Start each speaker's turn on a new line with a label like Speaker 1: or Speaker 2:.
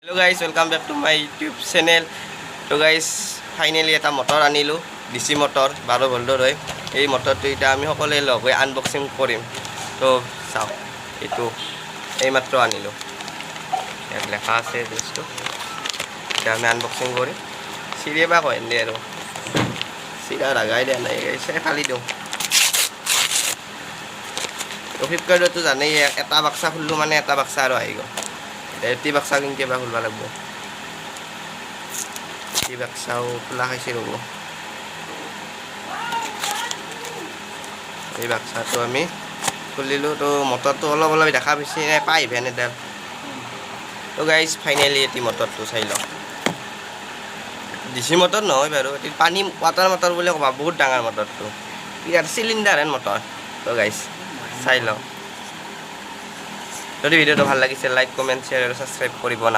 Speaker 1: Hello guys, welcome back to my YouTube channel. So guys, finally এটা motor আনিলো, DC motor 12 ভোল্টৰ হয়। এই মটৰটো এটা আমি সকলোৱে লগ হৈ আনবক্সিং কৰিম। তো চাও, এইটো এইমাত্ৰ আনিলো। ইয়াত লেখা আছে বস্তু। এটা আমি আনবক্সিং কৰিম। চিৰিয়ে বা কয় এনে আৰু চিৰা লগাই দিয়া নাই গাইছে, ফালি দিওঁ। তো ফ্লিপকাৰ্টতো জানেই এটা বাক্সা খুলিলো মানে এটা বাক্সা আৰু আহি গ'ল। এটি বাক্সা কিনকে বা খুলবা লাগব। এই বাক্সাও খোলা খাইছে ৰ'ব। এই বাক্সাটো আমি খুলিলোঁ। তো মটৰটো অলপ অলপ দেখা পাইছে পাই ভেন এডাল। তো গাইজ ফাইনেলি এটি মটৰটো চাই লওঁ। DC মটৰ নহয় বাৰু, এটি পানী ৱাটাৰ মটৰ বুলি ক'বা, বহুত ডাঙৰ মটৰটো। ইয়াৰ চিলিণ্ডাৰ হেন মটৰ। তো গাইজ চাই লওঁ। যদি ভিডিঅ'টো ভাল লাগিছে লাইক কমেণ্ট শ্বেয়াৰ আৰু ছাবস্ক্ৰাইব কৰিব না।